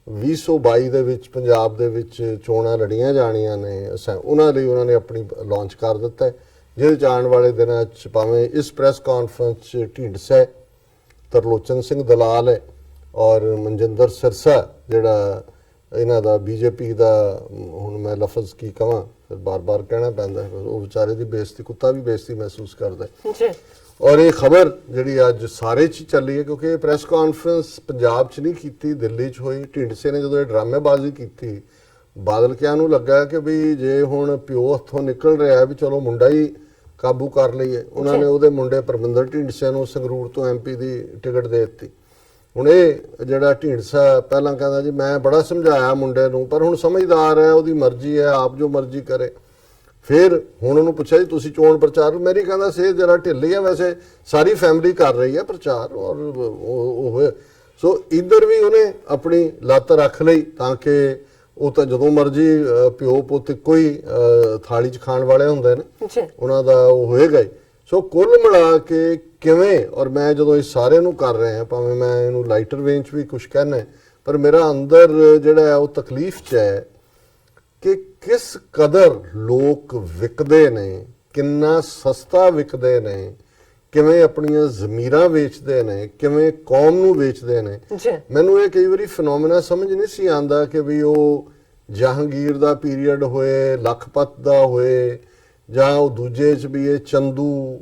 2022 ਦੇ ਵਿੱਚ ਪੰਜਾਬ ਦੇ ਵਿੱਚ ਚੋਣਾਂ ਲੜੀਆਂ ਜਾਣੀਆਂ ਨੇ, ਉਹਨਾਂ ਲਈ ਉਹਨਾਂ ਨੇ ਆਪਣੀ ਲਾਂਚ ਕਰ ਦਿੱਤਾ ਹੈ, ਜਿਹਦੇ 'ਚ ਆਉਣ ਵਾਲੇ ਦਿਨਾਂ 'ਚ ਭਾਵੇਂ ਇਸ ਪ੍ਰੈਸ ਕਾਨਫਰੰਸ 'ਚ ਢੀਂਡਸਾ ਹੈ, ਤਰਲੋਚਨ ਸਿੰਘ ਦਲਾਲ ਹੈ ਔਰ ਮਨਜਿੰਦਰ ਸਿਰਸਾ ਜਿਹੜਾ ਇਹਨਾਂ ਦਾ ਬੀਜੇਪੀ ਦਾ, ਹੁਣ ਮੈਂ ਲਫ਼ਜ਼ ਕੀ ਕਵਾਂ, ਫਿਰ ਬਾਰ-ਬਾਰ ਕਹਿਣਾ ਪੈਂਦਾ ਹੈ, ਉਹ ਵਿਚਾਰੇ ਦੀ ਬੇਇੱਜ਼ਤੀ, ਕੁੱਤਾ ਵੀ ਬੇਇੱਜ਼ਤੀ ਮਹਿਸੂਸ ਕਰਦਾ ਹੈ ਜੀ। ਔਰ ਇਹ ਖਬਰ ਜਿਹੜੀ ਅੱਜ ਸਾਰੇ 'ਚ ਚੱਲੀ ਹੈ, ਕਿਉਂਕਿ ਇਹ ਪ੍ਰੈਸ ਕਾਨਫਰੰਸ ਪੰਜਾਬ 'ਚ ਨਹੀਂ ਕੀਤੀ, ਦਿੱਲੀ 'ਚ ਹੋਈ। ਢੀਂਡਸੇ ਨੇ ਜਦੋਂ ਇਹ ਡਰਾਮੇਬਾਜ਼ੀ ਕੀਤੀ, ਬਾਦਲ ਕਿਆਂ ਨੂੰ ਲੱਗਾ ਕਿ ਵੀ ਜੇ ਹੁਣ ਪਿਓ ਹੱਥੋਂ ਨਿਕਲ ਰਿਹਾ ਵੀ ਚਲੋ ਮੁੰਡਾ ਹੀ ਕਾਬੂ ਕਰ ਲਈਏ, ਉਹਨਾਂ ਨੇ ਉਹਦੇ ਮੁੰਡੇ ਪਰਮਿੰਦਰ ਢੀਂਡਸੇ ਨੂੰ ਸੰਗਰੂਰ ਤੋਂ ਐਮਪੀ ਦੀ ਟਿਕਟ ਦੇ ਦਿੱਤੀ। ਹੁਣ ਇਹ ਜਿਹੜਾ ਢੀਂਡਸਾ ਪਹਿਲਾਂ ਕਹਿੰਦਾ ਜੀ ਮੈਂ ਬੜਾ ਸਮਝਾਇਆ ਮੁੰਡੇ ਨੂੰ, ਪਰ ਹੁਣ ਸਮਝਦਾਰ ਹੈ, ਉਹਦੀ ਮਰਜ਼ੀ ਹੈ, ਆਪ ਜੋ ਮਰਜ਼ੀ ਕਰੇ। ਫਿਰ ਹੁਣ ਉਹਨੂੰ ਪੁੱਛਿਆ ਜੀ ਤੁਸੀਂ ਚੋਣ ਪ੍ਰਚਾਰ, ਮੇਰੀ ਕਹਿੰਦਾ ਸਿਹਤ ਜਰਾ ਢਿੱਲੀ ਹੈ, ਵੈਸੇ ਸਾਰੀ ਫੈਮਿਲੀ ਕਰ ਰਹੀ ਹੈ ਪ੍ਰਚਾਰ। ਔਰ ਉਹ ਸੋ ਇੱਧਰ ਵੀ ਉਹਨੇ ਆਪਣੀ ਲੱਤ ਰੱਖ ਲਈ ਤਾਂ ਕਿ ਉਹ ਤਾਂ ਜਦੋਂ ਮਰਜ਼ੀ ਪਿਓ ਪੁੱਤ ਕੋਈ ਥਾਲੀ 'ਚ ਖਾਣ ਵਾਲੇ ਹੁੰਦੇ ਨੇ, ਉਹਨਾਂ ਦਾ ਉਹ ਹੋਏਗਾ ਹੀ। ਸੋ ਕੁੱਲ ਮਿਲਾ ਕੇ ਕਿਵੇਂ, ਔਰ ਮੈਂ ਜਦੋਂ ਇਸ ਸਾਰੇ ਨੂੰ ਕਰ ਰਹੇ ਹਾਂ, ਭਾਵੇਂ ਮੈਂ ਇਹਨੂੰ ਲਾਈਟਰ ਵੇਨ 'ਚ ਵੀ ਕੁਝ ਕਹਿਣਾ, ਪਰ ਮੇਰਾ ਅੰਦਰ ਜਿਹੜਾ ਹੈ ਉਹ ਤਕਲੀਫ 'ਚ ਹੈ ਕਿ ਕਿਸ ਕਦਰ ਲੋਕ ਵਿਕਦੇ ਨੇ, ਕਿੰਨਾ ਸਸਤਾ ਵਿਕਦੇ ਨੇ, ਕਿਵੇਂ ਆਪਣੀਆਂ ਜ਼ਮੀਰਾਂ ਵੇਚਦੇ ਨੇ, ਕਿਵੇਂ ਕੌਮ ਨੂੰ ਵੇਚਦੇ ਨੇ। ਮੈਨੂੰ ਇਹ ਕਈ ਵਾਰੀ ਫਿਨੋਮੀਨਾ ਸਮਝ ਨਹੀਂ ਸੀ ਆਉਂਦਾ ਕਿ ਵੀ ਉਹ ਜਹਾਂਗੀਰ ਦਾ ਪੀਰੀਅਡ ਹੋਏ, ਲਖਪਤ ਦਾ ਹੋਏ, ਜਾਂ ਉਹ ਦੂਜੇ 'ਚ ਵੀ ਇਹ ਚੰਦੂ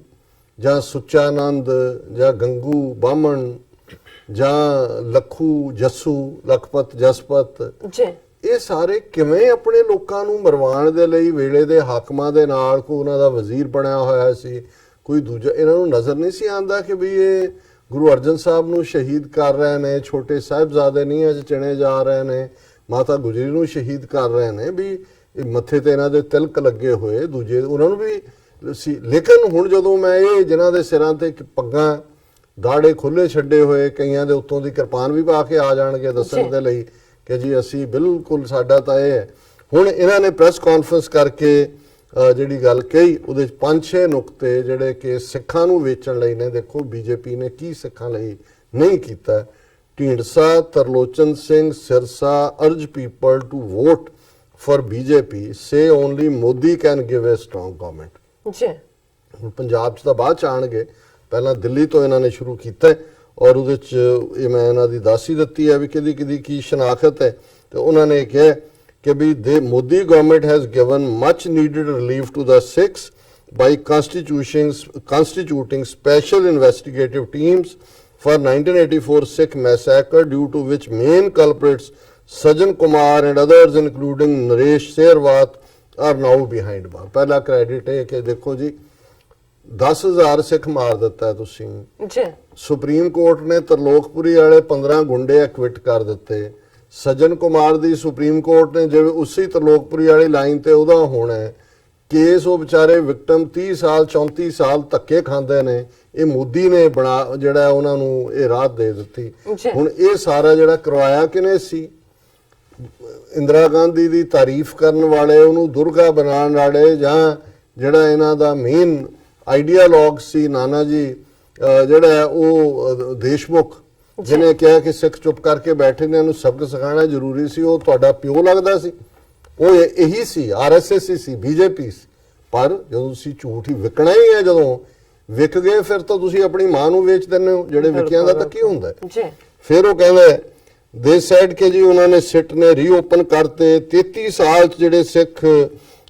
ਜਾਂ ਸੁੱਚਾਨੰਦ ਜਾਂ ਗੰਗੂ ਬਾਹਮਣ ਜਾਂ ਲੱਖੂ ਜੱਸੂ, ਲਖਪਤ ਜਸਪਤ, ਇਹ ਸਾਰੇ ਕਿਵੇਂ ਆਪਣੇ ਲੋਕਾਂ ਨੂੰ ਮਰਵਾਉਣ ਦੇ ਲਈ ਵੇਲੇ ਦੇ ਹਾਕਮਾਂ ਦੇ ਨਾਲ, ਕੋਈ ਉਹਨਾਂ ਦਾ ਵਜ਼ੀਰ ਬਣਿਆ ਹੋਇਆ ਸੀ, ਕੋਈ ਦੂਜਾ, ਇਹਨਾਂ ਨੂੰ ਨਜ਼ਰ ਨਹੀਂ ਸੀ ਆਉਂਦਾ ਕਿ ਵੀ ਇਹ ਗੁਰੂ ਅਰਜਨ ਸਾਹਿਬ ਨੂੰ ਸ਼ਹੀਦ ਕਰ ਰਹੇ ਨੇ, ਛੋਟੇ ਸਾਹਿਬਜ਼ਾਦੇ ਨਹੀਂ ਅੱਜ ਚਿਣੇ ਜਾ ਰਹੇ ਨੇ, ਮਾਤਾ ਗੁਜਰੀ ਨੂੰ ਸ਼ਹੀਦ ਕਰ ਰਹੇ ਨੇ, ਵੀ ਇਹ ਮੱਥੇ ਤੇ ਇਹਨਾਂ ਦੇ ਤਿਲਕ ਲੱਗੇ ਹੋਏ, ਦੂਜੇ ਉਹਨਾਂ ਨੂੰ ਵੀ ਸੀ। ਲੇਕਿਨ ਹੁਣ ਜਦੋਂ ਮੈਂ ਇਹ ਜਿਨ੍ਹਾਂ ਦੇ ਸਿਰਾਂ ਤੇ ਪੱਗਾਂ ਦਾੜੇ ਖੁੱਲੇ ਛੱਡੇ ਹੋਏ, ਕਈਆਂ ਦੇ ਉੱਤੋਂ ਦੀ ਕਿਰਪਾਨ ਵੀ ਪਾ ਕੇ ਆ ਜਾਣਗੇ ਦੱਸਣ ਦੇ ਲਈ ਕਿ ਜੀ ਅਸੀਂ ਬਿਲਕੁਲ, ਸਾਡਾ ਤਾਂ ਇਹ ਹੈ। ਹੁਣ ਇਹਨਾਂ ਨੇ ਪ੍ਰੈਸ ਕਾਨਫਰੰਸ ਕਰਕੇ ਜਿਹੜੀ ਗੱਲ ਕਹੀ, ਉਹਦੇ 'ਚ 5-6 ਨੁਕਤੇ ਜਿਹੜੇ ਕਿ ਸਿੱਖਾਂ ਨੂੰ ਵੇਚਣ ਲਈ ਨੇ। ਦੇਖੋ ਬੀਜੇਪੀ ਨੇ ਕੀ ਸਿੱਖਾਂ ਲਈ ਨਹੀਂ ਕੀਤਾ। Dhindsa, Tarlochan Singh, Sirsa urge people to vote for BJP, say only Modi can give a strong government। ਜੀ ਹੁਣ ਪੰਜਾਬ 'ਚ ਤਾਂ ਬਾਅਦ 'ਚ ਆਉਣਗੇ, ਪਹਿਲਾਂ ਦਿੱਲੀ ਤੋਂ ਇਹਨਾਂ ਨੇ ਸ਼ੁਰੂ ਕੀਤਾ ਔਰ ਉਹਦੇ 'ਚ ਇਹ ਮੈਂ ਇਹਨਾਂ ਦੀ ਦੱਸ ਹੀ ਦਿੱਤੀ ਹੈ ਵੀ ਕਿਹਦੀ ਕਿਹਦੀ ਕੀ ਸ਼ਨਾਖਤ ਹੈ। ਤੇ ਉਹਨਾਂ ਨੇ ਕਿਹਾ ਕਿ ਵੀ Modi government has given much needed relief to the Sikhs by constituting special investigative teams for 1984 Sikh massacre, due to which main culprits Sajan Kumar and others including Naresh Sherwat are now behind bars। ਪਹਿਲਾ credit ਹੈ ਕਿ ਦੇਖੋ ਜੀ 10,000 ਸਿੱਖ ਮਾਰ ਦਿੱਤਾ ਤੁਸੀਂ ਜੀ। Supreme court ਨੇ ਤਰਲੋਕਪੁਰੀ ਵਾਲੇ 15 ਗੁੰਡੇ ਐਕਵਿਟ ਕਰ ਦਿੱਤੇ। ਸਜਨ ਕੁਮਾਰ ਦੀ ਸੁਪਰੀਮ ਕੋਰਟ ਨੇ ਜਿਵੇਂ ਉਸੇ ਤਰਲੋਕਪੁਰੀ ਵਾਲੀ ਲਾਈਨ ਤੇ ਉਹਦਾ ਹੋਣਾ ਕੇਸ, ਉਹ ਵਿਚਾਰੇ ਵਿਕਟਮ 30 ਸਾਲ 34 ਸਾਲ ਧੱਕੇ ਖਾਂਦੇ ਨੇ, ਇਹ ਮੋਦੀ ਨੇ ਬਣਾ ਜਿਹੜਾ ਉਹਨਾਂ ਨੂੰ ਇਹ ਰਾਹਤ ਦੇ ਦਿੱਤੀ। ਹੁਣ ਇਹ ਸਾਰਾ ਜਿਹੜਾ ਕਰਵਾਇਆ ਕਿਨੇ ਸੀ? ਇੰਦਰਾ ਗਾਂਧੀ ਦੀ ਤਾਰੀਫ ਕਰਨ ਵਾਲੇ, ਉਹਨੂੰ ਦੁਰਗਾ ਬਣਾਉਣ ਵਾਲੇ, ਜਾਂ ਜਿਹੜਾ ਇਹਨਾਂ ਦਾ ਮੇਨ ਆਈਡੀਆਲੋਗ ਸੀ ਨਾਨਾ ਜੀ ਜਿਹੜਾ ਉਹ ਦੇਸ਼ਮੁਖ, ਜਿਹਨੇ ਕਿਹਾ ਕਿ ਸਿੱਖ ਚੁੱਪ ਕਰਕੇ ਬੈਠੇ ਨੇ, ਇਹਨੂੰ ਸਬਕ ਸਿਖਾਉਣਾ ਜ਼ਰੂਰੀ ਸੀ, ਉਹ ਤੁਹਾਡਾ ਪਿਓ ਲੱਗਦਾ ਸੀ? ਉਹ ਇਹੀ ਸੀ, ਆਰਐਸਐਸ ਸੀ, ਬੀਜੇਪੀ ਸੀ। ਪਰ ਜਦੋਂ ਤੁਸੀਂ ਝੂਠ ਹੀ ਵਿਕਣਾ ਹੀ ਹੈ, ਜਦੋਂ ਵਿਕ ਗਏ ਫਿਰ ਤਾਂ ਤੁਸੀਂ ਆਪਣੀ ਮਾਂ ਨੂੰ ਵੇਚ ਦਿੰਦੇ ਹੋ, ਜਿਹੜੇ ਵਿਕਿਆਂ ਦਾ ਤਾਂ ਕੀ ਹੁੰਦਾ ਹੈ। ਫਿਰ ਉਹ ਕਹਿੰਦਾ ਦੇ ਸੈਡ ਕਿ ਜੀ ਉਹਨਾਂ ਨੇ ਸਿੱਟ ਨੇ ਰੀਓਪਨ ਕਰਤੇ। 33 ਸਾਲ ਚ ਜਿਹੜੇ ਸਿੱਖ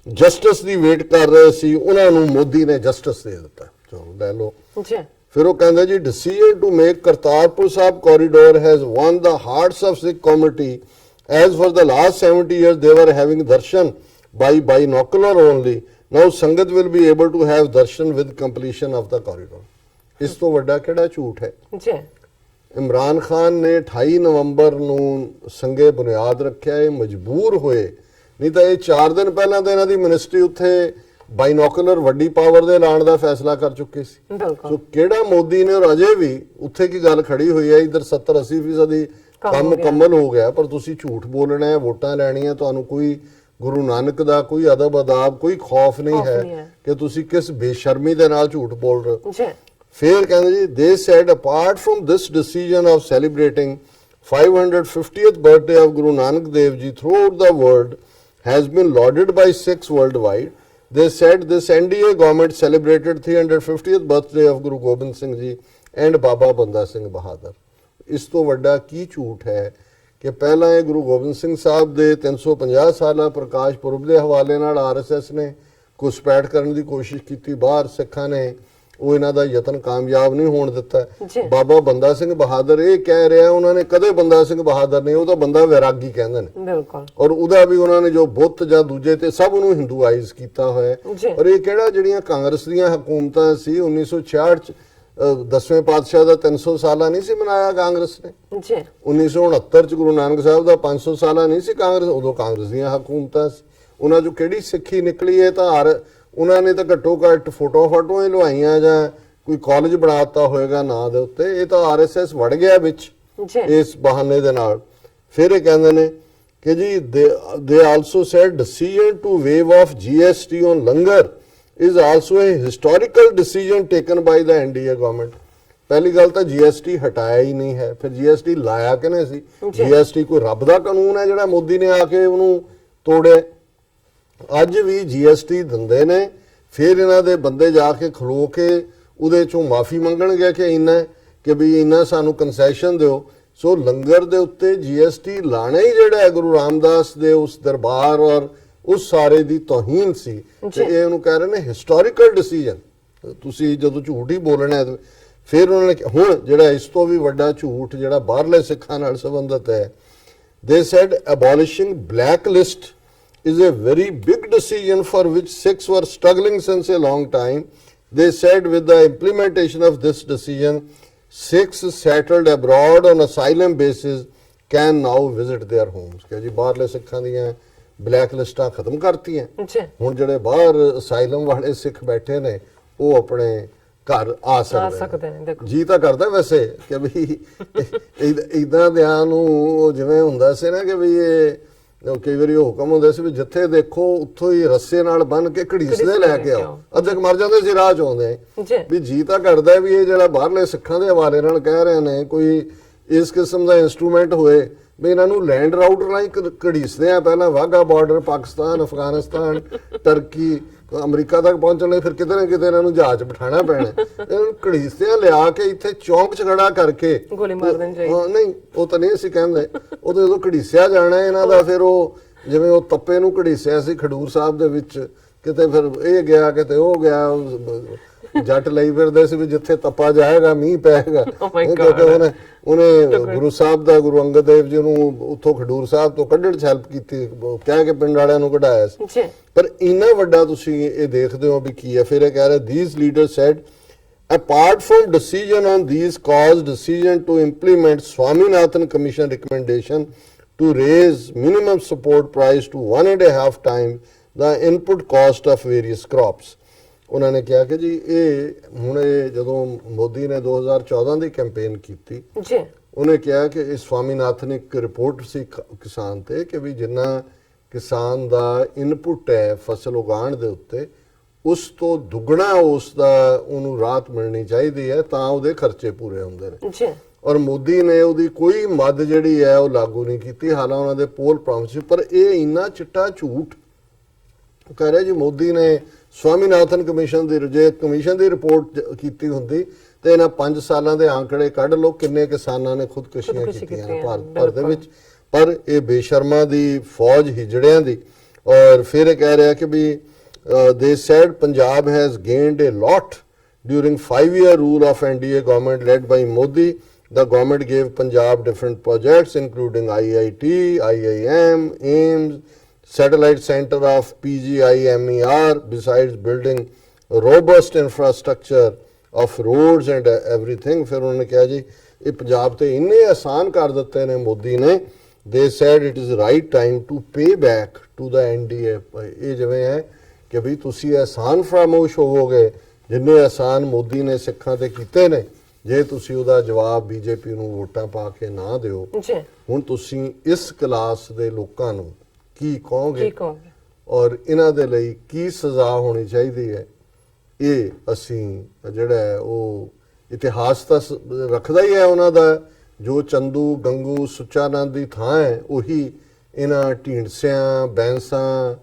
ਜਸਟਿਸ ਦੀ ਵੇਟ ਕਰ ਰਹੇ ਸੀ, ਉਹਨਾਂ ਨੂੰ ਮੋਦੀ ਨੇ ਜਸਟਿਸ ਦੇ ਦਿੱਤਾ। ਚਲੋ ਲੈ ਲਓ। ਫਿਰ ਉਹ ਕਹਿੰਦਾ ਜੀ decision to make Kartarpur Sahib corridor has one the hearts of Sikh community, as for the last 70 years they were having darshan by binocular only, now ਸੰਗਤ will be able to have darshan with completion of the corridor। ਇਸ ਤੋਂ ਵੱਡਾ ਕਿਹੜਾ ਝੂਠ ਹੈ ਜੀ। ਇਮਰਾਨ ਖਾਨ ਨੇ 28 ਨਵੰਬਰ ਨੂੰ ਸੰਗੇ ਬੁਨਿਆਦ ਰੱਖਿਆ, ਇਹ ਮਜਬੂਰ ਹੋਏ, ਨਹੀਂ ਤਾਂ ਇਹ 4 ਦਿਨ ਪਹਿਲਾਂ ਤਾਂ ਇਹਨਾਂ ਦੀ ਮਿਨਿਸਟਰੀ ਉੱਥੇ ਬਾਈਨੋਕੂਲਰ ਵੱਡੀ ਪਾਵਰ ਦੇ ਲਾਣ ਦਾ ਫੈਸਲਾ ਕਰ ਚੁੱਕੇ ਸੀ। ਸੋ ਕਿਹੜਾ ਮੋਦੀ ਨੇ, ਔਰ ਅਜੇ ਵੀ ਉੱਥੇ ਕੀ ਗੱਲ ਖੜੀ ਹੋਈ ਹੈ, ਇੱਧਰ 70-80% ਕੰਮ ਮੁਕੰਮਲ ਹੋ ਗਿਆ, ਪਰ ਤੁਸੀਂ ਝੂਠ ਬੋਲਣਾ ਹੈ, ਵੋਟਾਂ ਲੈਣੀਆਂ, ਤੁਹਾਨੂੰ ਕੋਈ ਗੁਰੂ ਨਾਨਕ ਦਾ ਕੋਈ ਅਦਬ ਅਦਾਬ ਕੋਈ ਖੌਫ ਨਹੀਂ ਖੌਫ ਨਹੀਂ ਹੈ ਹੈ। ਕਿ ਤੁਸੀਂ ਕਿਸ ਬੇਸ਼ਰਮੀ ਦੇ ਨਾਲ ਝੂਠ ਬੋਲ ਰਹੇ ਹੋ। ਜੀ ਫਿਰ ਕਹਿੰਦੇ ਜੀ they said apart from this decision of celebrating 550th birthday of Guru Nanak Dev Ji throughout the world has been lauded by Sikhs worldwide. They said this NDA government celebrated 350th birthday of Guru Gobind Singh Ji and Baba Banda Singh Bahadur. ਇਸ ਤੋਂ ਵੱਡਾ ਕੀ ਝੂਠ ਹੈ ਕਿ ਪਹਿਲਾਂ ਇਹ ਗੁਰੂ ਗੋਬਿੰਦ ਸਿੰਘ ਸਾਹਿਬ ਦੇ 350 ਸਾਲਾ ਪ੍ਰਕਾਸ਼ ਪੁਰਬ ਦੇ ਹਵਾਲੇ ਨਾਲ ਆਰਐਸਐਸ ਨੇ ਘੁਸਪੈਠ ਕਰਨ ਦੀ ਕੋਸ਼ਿਸ਼ ਕੀਤੀ, ਬਾਹਰ ਸਿੱਖਾਂ ਨੇ ਉਹ ਇਹਨਾਂ ਦਾ ਯਤਨ ਕਾਮਯਾਬ ਨਹੀਂ ਹੋਣ ਦਿੱਤਾ। ਜੀ। ਬਾਬਾ ਬੰਦਾ ਸਿੰਘ ਬਹਾਦਰ ਇਹ ਕਹਿ ਰਿਹਾ ਉਹਨਾਂ ਨੇ ਕਦੇ ਬੰਦਾ ਸਿੰਘ ਬਹਾਦਰ ਨਹੀਂ, ਉਹ ਤਾਂ ਬੰਦਾ ਵੈਰਾਗੀ ਕਹਿੰਦੇ ਨੇ, ਬਿਲਕੁਲ। ਔਰ ਉਹਦਾ ਵੀ ਉਹਨਾਂ ਨੇ ਜੋ ਬੁੱਤ ਜਾਂ ਦੂਜੇ ਤੇ ਸਭ ਨੂੰ ਹਿੰਦੂਆਈਜ਼ ਕੀਤਾ ਹੋਇਆ ਜੀ। ਔਰ ਇਹ ਕਿਹੜਾ ਜਿਹੜੀਆਂ ਕਾਂਗਰਸ ਦੀਆਂ ਹਕੂਮਤਾਂ ਸੀ 1966 ਚ 10ਵੇਂ ਪਾਤਸ਼ਾਹ ਦਾ 300 ਸਾਲਾ ਨਹੀਂ ਸੀ ਮਨਾਇਆ ਕਾਂਗਰਸ ਨੇ। ਜੀ 1969 ਚ ਗੁਰੂ ਨਾਨਕ ਸਾਹਿਬ ਦਾ 500 ਸਾਲਾ ਨਹੀਂ ਸੀ ਕਾਂਗਰਸ, ਉਦੋਂ ਕਾਂਗਰਸ ਦੀਆਂ ਹਕੂਮਤਾਂ ਸੀ। ਉਹਨਾਂ ਚੋਂ ਕਿਹੜੀ ਸਿੱਖੀ ਨਿਕਲੀ ਹੈ ਤਾਂ ਉਹਨਾਂ ਨੇ ਤਾਂ ਘੱਟੋ ਘੱਟ ਫੋਟੋਆਂ ਹੀ ਲਵਾਈਆਂ ਜਾਂ ਕੋਈ ਕਾਲਜ ਬਣਾਤਾ ਹੋਏਗਾ ਨਾਂ ਦੇ ਉੱਤੇ। ਇਹ ਤਾਂ ਆਰਐਸਐਸ ਵੜ ਗਿਆ ਵਿੱਚ ਜੀ ਇਸ ਬਹਾਨੇ ਦੇ ਨਾਲ। ਫਿਰ ਇਹ ਕਹਿੰਦੇ ਨੇ ਕਿ ਜੀ they also said decision to waive of GST on langar is also a historical decision taken by the NDA government. ਪਹਿਲੀ ਗੱਲ ਤਾਂ GST ਹਟਾਇਆ ਹੀ ਨਹੀਂ ਹੈ, ਫਿਰ GST ਲਾਇਆ ਕਿਨੇ ਸੀ? GST ਕੋਈ ਰੱਬ ਦਾ ਕਾਨੂੰਨ ਹੈ ਜਿਹੜਾ ਮੋਦੀ ਨੇ ਆ ਕੇ ਉਹਨੂੰ ਤੋੜਿਆ? ਅੱਜ ਵੀ GST ਦਿੰਦੇ ਨੇ, ਫਿਰ ਇਹਨਾਂ ਦੇ ਬੰਦੇ ਜਾ ਕੇ ਖਲੋ ਕੇ ਉਹਦੇ ਚੋਂ ਮਾਫੀ ਮੰਗਣਗੇ ਕਿ ਇੰਨਾ ਕਿ ਵੀ ਇੰਨਾ ਸਾਨੂੰ ਕਨਸੈਸ਼ਨ ਦਿਓ। ਸੋ ਲੰਗਰ ਦੇ ਉੱਤੇ GST ਲਾਣਾ ਹੀ ਜਿਹੜਾ ਹੈ ਗੁਰੂ ਰਾਮਦਾਸ ਦੇ ਉਸ ਦਰਬਾਰ ਔਰ ਉਸ ਸਾਰੇ ਦੀ ਤੋਹੀਨ ਸੀ ਤੇ ਇਹ ਉਹਨੂੰ ਕਹਿ ਰਹੇ ਨੇ ਹਿਸਟੋਰੀਕਲ ਡਿਸੀਜਨ। ਤੁਸੀਂ ਜਦੋਂ ਝੂਠ ਹੀ ਬੋਲਣਾ ਹੈ ਫਿਰ ਉਹਨਾਂ ਨੇ ਹੁਣ ਜਿਹੜਾ ਇਸ ਤੋਂ ਵੀ ਵੱਡਾ ਝੂਠ ਜਿਹੜਾ ਬਾਹਰਲੇ ਸਿੱਖਾਂ ਨਾਲ ਸੰਬੰਧਿਤ ਹੈ, they said abolishing blacklist is a very big decision for which Sikhs were struggling since a long time. They said with the implementation of this decision, Sikhs settled abroad on asylum basis can now visit their homes. ਕਿ ਜੀ ਬਾਹਰਲੇ ਸਿੱਖਾਂ ਦੀਆਂ black ਲਿਸਟਾਂ ਖਤਮ ਕਰਤੀਆਂ, ਜੀ ਹੁਣ ਜਿਹੜੇ ਬਾਹਰ ਅਸਾਈਲਮ ਵਾਲੇ ਸਿੱਖ ਬੈਠੇ ਨੇ ਉਹ ਆਪਣੇ ਘਰ ਆ ਸਕਦੇ ਨੇ। ਦੇਖੋ ਜੀ ਤਾਂ ਕਰਦਾ ਵੈਸੇ ਕਿ ਵੀ ਇਦਾਂ ਦਿਆਂ ਨੂੰ ਜਿਵੇਂ ਹੁੰਦਾ ਸੀ ਨਾ ਕਿ ਵੀ ਇਹ ਕਈ ਵਾਰੀ ਹੁਕਮ ਹੁੰਦੇ ਸੀ ਵੀ ਜਿੱਥੇ ਦੇਖੋ ਉੱਥੋਂ ਹੀ ਰੱਸੇ ਨਾਲ ਬੰਨ ਕੇ ਘੜੀਸਦੇ ਲੈ ਕੇ ਆਓ, ਅੱਧੇ ਮਰ ਜਾਂਦੇ ਸੀ ਰਾਹ ਚ ਆਉਂਦੇ ਵੀ ਜੀ ਤਾਂ ਕਰਦਾ ਵੀ ਇਹ ਜਿਹੜਾ ਬਾਹਰਲੇ ਸਿੱਖਾਂ ਦੇ ਹਵਾਲੇ ਨਾਲ ਕਹਿ ਰਹੇ ਨੇ ਕੋਈ ਇਸ ਕਿਸਮ ਦਾ ਇਨਸਟਰੂਮੈਂਟ ਹੋਏ ਵੀ ਇਹਨਾਂ ਨੂੰ ਲੈਂਡ ਰਾਊਟ ਰਾਹੀਂ ਘੜੀਸਦੇ ਆ, ਪਹਿਲਾਂ Wagah border Pakistan Afghanistan turkey America ਤੱਕ ਪਹੁੰਚਣ ਲਈ ਫਿਰ ਕਿਤੇ ਨਾ ਕਿਤੇ ਇਹਨਾਂ ਨੂੰ ਜਹਾਜ਼ ਬਿਠਾਣਾ ਪੈਣਾ, ਇਹਨਾਂ ਨੂੰ ਘੜੀਸਦਿਆਂ ਲਿਆ ਕੇ ਇੱਥੇ ਚੌਂਕ 'ਚ ਖੜਾ ਕਰਕੇ ਗੋਲੀ ਮਾਰ ਦੇਣੀ ਚਾਹੀਦੀ। ਨਹੀਂ ਉਹ ਤਾਂ ਨਹੀਂ ਅਸੀਂ ਕਹਿੰਦੇ, ਉਹ ਤਾਂ ਜਦੋਂ ਘੜੀਸਿਆ ਜਾਣਾ ਇਹਨਾਂ ਦਾ ਫਿਰ ਉਹ ਜਿਵੇਂ ਉਹ ਤੱਪੇ ਨੂੰ ਘੜੀਸਿਆ ਸੀ ਖਡੂਰ ਸਾਹਿਬ ਦੇ ਵਿੱਚ, ਕਿਤੇ ਫਿਰ ਇਹ ਗਿਆ ਕਿਤੇ ਉਹ ਗਿਆ, ਜੱਟ ਲਈ ਫਿਰਦੇ ਸੀ ਵੀ ਜਿੱਥੇ ਤੱਪਾ ਜਾਏਗਾ ਮੀਂਹ ਪਏਗਾ। ਉਹਨੇ ਗੁਰੂ ਸਾਹਿਬ ਦਾ ਗੁਰੂ ਅੰਗਦ ਦੇਵ ਜੀ ਨੂੰ ਉੱਥੋਂ ਖਡੂਰ ਸਾਹਿਬ ਤੋਂ ਕੱਢਣ 'ਚ ਹੈਲਪ ਕੀਤੀ, ਕਹਿ ਕੇ ਪਿੰਡ ਵਾਲਿਆਂ ਨੂੰ ਕਢਾਇਆ ਸੀ। ਪਰ ਇੰਨਾ ਵੱਡਾ ਤੁਸੀਂ ਇਹ ਦੇਖਦੇ ਹੋ ਵੀ ਕੀ ਹੈ। ਫਿਰ ਇਹ ਕਹਿ ਰਿਹਾ these leaders said apart from decision on these cause decision to implement Swaminathan Commission recommendation to raise minimum support price to 1.5 times the input cost of various crops. ਉਹਨਾਂ ਨੇ ਕਿਹਾ ਕਿ ਜੀ ਇਹ ਹੁਣ ਇਹ ਜਦੋਂ ਮੋਦੀ ਨੇ 2014 ਦੀ ਕੈਂਪੇਨ ਕੀਤੀ ਜੀ ਉਹਨੇ ਕਿਹਾ ਕਿ ਇਹ ਸਵਾਮੀਨਾਥਨ ਇੱਕ ਰਿਪੋਰਟ ਸੀ ਕਿਸਾਨ ਤੇ ਕਿ ਵੀ ਜਿੰਨਾ ਕਿਸਾਨ ਦਾ ਇਨਪੁਟ ਹੈ ਫਸਲ ਉਗਾਉਣ ਦੇ ਉੱਤੇ ਉਸ ਤੋਂ ਦੁੱਗਣਾ ਉਸ ਦਾ ਉਹਨੂੰ ਰਾਹਤ ਮਿਲਣੀ ਚਾਹੀਦੀ ਹੈ ਤਾਂ ਉਹਦੇ ਖਰਚੇ ਪੂਰੇ ਹੁੰਦੇ ਨੇ ਜੀ। ਔਰ ਮੋਦੀ ਨੇ ਉਹਦੀ ਕੋਈ ਮੱਦ ਜਿਹੜੀ ਹੈ ਉਹ ਲਾਗੂ ਨਹੀਂ ਕੀਤੀ, ਹਾਲਾਂ ਉਹਨਾਂ ਦੇ ਪੋਲ ਪ੍ਰੋਮਿਸ, ਪਰ ਇਹ ਇੰਨਾ ਚਿੱਟਾ ਝੂਠ ਕਹਿ ਰਿਹਾ ਜੀ ਮੋਦੀ ਨੇ ਸਵਾਮੀਨਾਥਨ ਕਮਿਸ਼ਨ ਦੀ ਰਿਪੋਰਟ ਕੀਤੀ ਹੁੰਦੀ ਤੇ ਇਹਨਾਂ 5 ਸਾਲਾਂ ਦੇ ਆંકੜੇ ਕੱਢ ਲਓ ਕਿੰਨੇ ਕਿਸਾਨਾਂ ਨੇ ਖੁਦਕੁਸ਼ੀਆਂ ਕੀਤੀਆਂ ਭਾਰਤ ਭਰ ਦੇ ਵਿੱਚ। ਪਰ ਇਹ ਬੇਸ਼ਰਮਾ ਦੀ ਫੌਜ ਹਿਜੜਿਆਂ ਦੀ। ਔਰ ਫਿਰ ਇਹ ਕਹਿ ਰਿਹਾ ਕਿ ਵੀ they said Punjab has gained a lot during 5-year rule of NDA government led by Modi. The government gave Punjab different projects including IIT, IIM, AIMS, satellite center of PGIMER, besides building robust infrastructure of roads and everything. ਫਿਰ ਉਹਨੇ ਕਿਹਾ ਜੀ ਇਹ ਪੰਜਾਬ ਤੇ ਇੰਨੇ ਆਸਾਨ ਕਰ ਦਿੱਤੇ ਨੇ ਮੋਦੀ ਨੇ। they said it is right time to pay back to the NDA. ਇਹ ਜਿਵੇਂ ਹੈ ਕਿ ਵੀ ਤੁਸੀਂ ਆਸਾਨ ਫਰਾਮੋਸ਼ ਹੋਵੋਗੇ ਜਿੰਨੇ ਆਸਾਨ ਮੋਦੀ ਨੇ ਸਿੱਖਾਂ ਤੇ ਕੀਤੇ ਨੇ, ਜੇ ਤੁਸੀਂ ਉਹਦਾ ਜਵਾਬ BJP ਨੂੰ ਵੋਟਾਂ ਪਾ ਕੇ ਨਾ ਦਿਓ। ਹੁਣ ਤੁਸੀਂ ਇਸ ਕਲਾਸ ਦੇ ਲੋਕਾਂ ਨੂੰ ਕੀ ਕੀ ਕਹੋਗੇ ਕਹੋਗੇ? ਔਰ ਇਹਨਾਂ ਦੇ ਲਈ ਕੀ ਸਜ਼ਾ ਹੋਣੀ ਚਾਹੀਦੀ ਹੈ, ਇਹ ਅਸੀਂ ਜਿਹੜਾ ਹੈ ਉਹ ਇਤਿਹਾਸ ਤਾਂ ਰੱਖਦਾ ਹੀ ਹੈ ਉਹਨਾਂ ਦਾ। ਜੋ ਚੰਦੂ ਗੰਗੂ ਸੁੱਚਾਨੰਦ ਦੀ ਥਾਂ ਹੈ ਉਹੀ ਇਹਨਾਂ ਢੀਂਡਸਿਆਂ ਬੈਂਸਾਂ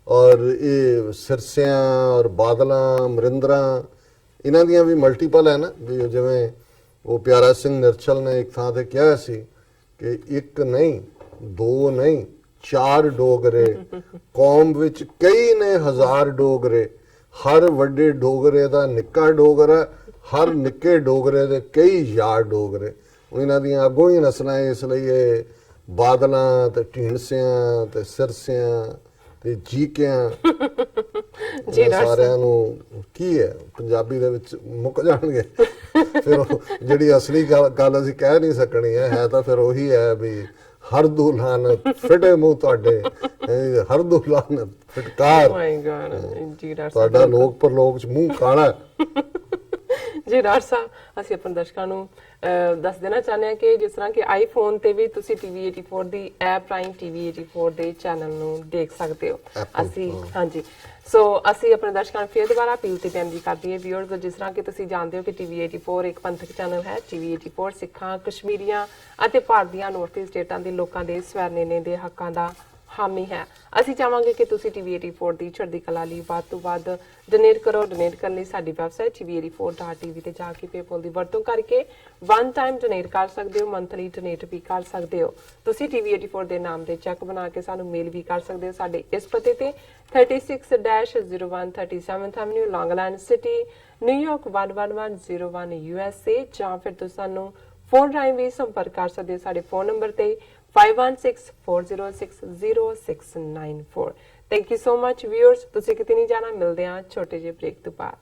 ਔਰ ਇਹ ਸਿਰਸਿਆਂ ਔਰ ਬਾਦਲਾਂ ਅਮਰਿੰਦਰਾਂ ਇਹਨਾਂ ਦੀਆਂ ਵੀ ਮਲਟੀਪਲ ਹੈ ਨਾ। ਵੀ ਜਿਵੇਂ ਉਹ ਪਿਆਰਾ ਸਿੰਘ ਨਿਰਚਲ ਨੇ ਇੱਕ ਥਾਂ ਤੇ ਕਿਹਾ ਸੀ ਕਿ ਇੱਕ ਨਹੀਂ ਦੋ ਨਹੀਂ 4 ਡੋਗਰੇ, ਕੌਮ ਵਿੱਚ ਕਈ ਨੇ ਹਜ਼ਾਰ ਡੋਗਰੇ, ਹਰ ਵੱਡੇ ਡੋਗਰੇ ਦਾ ਨਿੱਕਾ ਡੋਗਰਾ, ਹਰ ਨਿੱਕੇ ਡੋਗਰੇ ਦੇ ਕਈ ਯਾਰ ਡੋਗਰੇ। ਹੁਣ ਇਹਨਾਂ ਦੀਆਂ ਅੱਗੋਂ ਹੀ ਨਸਲਾਂ, ਇਸ ਲਈ ਇਹ ਬਾਦਲਾਂ ਤੇ ਢੀਂਡਸਿਆਂ ਤੇ ਸਿਰਸਿਆਂ ਤੇ ਜੀਕਿਆਂ ਸਾਰਿਆਂ ਨੂੰ ਕੀ ਹੈ ਪੰਜਾਬੀ ਦੇ ਵਿੱਚ ਮੁੱਕ ਜਾਣਗੇ। ਫਿਰ ਉਹ ਜਿਹੜੀ ਅਸਲੀ ਗੱਲ ਅਸੀਂ ਕਹਿ ਨਹੀਂ ਸਕਣੀ ਹੈ ਤਾਂ ਫਿਰ ਉਹੀ ਹੈ ਵੀ ਹਰ ਦੂ ਲਾਨਤ ਫਿਟੇ ਮੂੰਹ ਤੁਹਾਡੇ, ਹਰ ਦੂ ਲਾਨਤ ਫਟਕਾਰ ਤੁਹਾਡਾ ਲੋਕ ਪਰਲੋਕ ਚ ਮੂੰਹ ਕਾਣਾ। ਜੀ ਡਾਕਟਰ ਸਾਹਿਬ, ਅਸੀਂ ਆਪਣੇ ਦਰਸ਼ਕਾਂ ਨੂੰ ਦੱਸ ਦੇਣਾ ਚਾਹੁੰਦੇ ਹਾਂ ਕਿ ਜਿਸ ਤਰ੍ਹਾਂ ਕਿ ਆਈਫੋਨ ਤੇ ਵੀ ਤੁਸੀਂ ਟੀਵੀ 84 ਦੀ ਐਪ ਰਾਹੀਂ ਟੀਵੀ 84 ਦੇ ਚੈਨਲ ਨੂੰ ਦੇਖ ਸਕਦੇ ਹੋ। ਅਸੀਂ ਹਾਂਜੀ, ਸੋ ਅਸੀਂ ਆਪਣੇ ਦਰਸ਼ਕਾਂ ਨੂੰ ਫਿਰ ਦੁਬਾਰਾ ਅਪੀਲ ਤੇ ਬੇਨਤੀ ਕਰਦੀ ਹੈ ਵਿਊਅਰਸ, ਜਿਸ ਤਰ੍ਹਾਂ ਕਿ ਤੁਸੀਂ ਜਾਣਦੇ ਹੋ ਕਿ ਟੀਵੀ 84 ਇੱਕ ਪੰਥਕ ਚੈਨਲ ਹੈ। ਟੀਵੀ 84 ਸਿੱਖਾਂ, ਕਸ਼ਮੀਰੀਆਂ ਅਤੇ ਭਾਰਤ ਦੀਆਂ ਨੌਰਥ ਈਸਟ ਸਟੇਟਾਂ ਦੇ ਲੋਕਾਂ ਦੇ ਸਵੈਰਨੇਨੇ ਦੇ ਹੱਕਾਂ ਦਾ ਹਾਮੀ ਹੈ। ਅਸੀਂ ਚਾਹਾਂਗੇ ਕਿ ਤੁਸੀਂ ਟੀਵੀ 84 ਦੀ ਚੜ੍ਹਦੀ ਕਲਾ ਲਈ ਵੱਧ ਤੋਂ ਵੱਧ ਡੋਨੇਟ ਕਰੋ। ਡੋਨੇਟ ਕਰਨ ਲਈ ਸਾਡੀ ਵੈਬਸਾਈਟ tv84.tv ਤੇ ਜਾ ਕੇ ਪੇਪਲ ਦੀ ਵਰਤੋਂ ਕਰਕੇ ਵਨ ਟਾਈਮ ਡੋਨੇਟ ਕਰ ਸਕਦੇ ਹੋ, ਮੰਥਲੀ ਡੋਨੇਟ ਵੀ ਕਰ ਸਕਦੇ ਹੋ। ਤੁਸੀਂ ਟੀਵੀ 84 ਦੇ ਨਾਮ ਦੇ ਚੈੱਕ ਬਣਾ ਕੇ ਸਾਨੂੰ ਮੇਲ ਵੀ ਕਰ ਸਕਦੇ ਹੋ ਸਾਡੇ ਇਸ ਪਤੇ ਤੇ 36-01 37th Avenue, Long Island City, New York 11101 USA, ਜਾਂ ਫਿਰ ਤੁਸੀਂ ਸਾਨੂੰ ਫੋਨ ਰਾਹੀਂ ਵੀ ਸੰਪਰਕ ਕਰ ਸਕਦੇ ਹੋ ਸਾਡੇ ਫੋਨ ਨੰਬਰ ਤੇ 5164060694। Thank you so much viewers, ਤੁਸੀਂ ਕਿਤੇ ਨਹੀਂ ਜਾਣਾ, ਮਿਲਦੇ ਹਾਂ ਛੋਟੇ ਜਿਹੇ ਬ੍ਰੇਕ ਤੋਂ ਬਾਅਦ।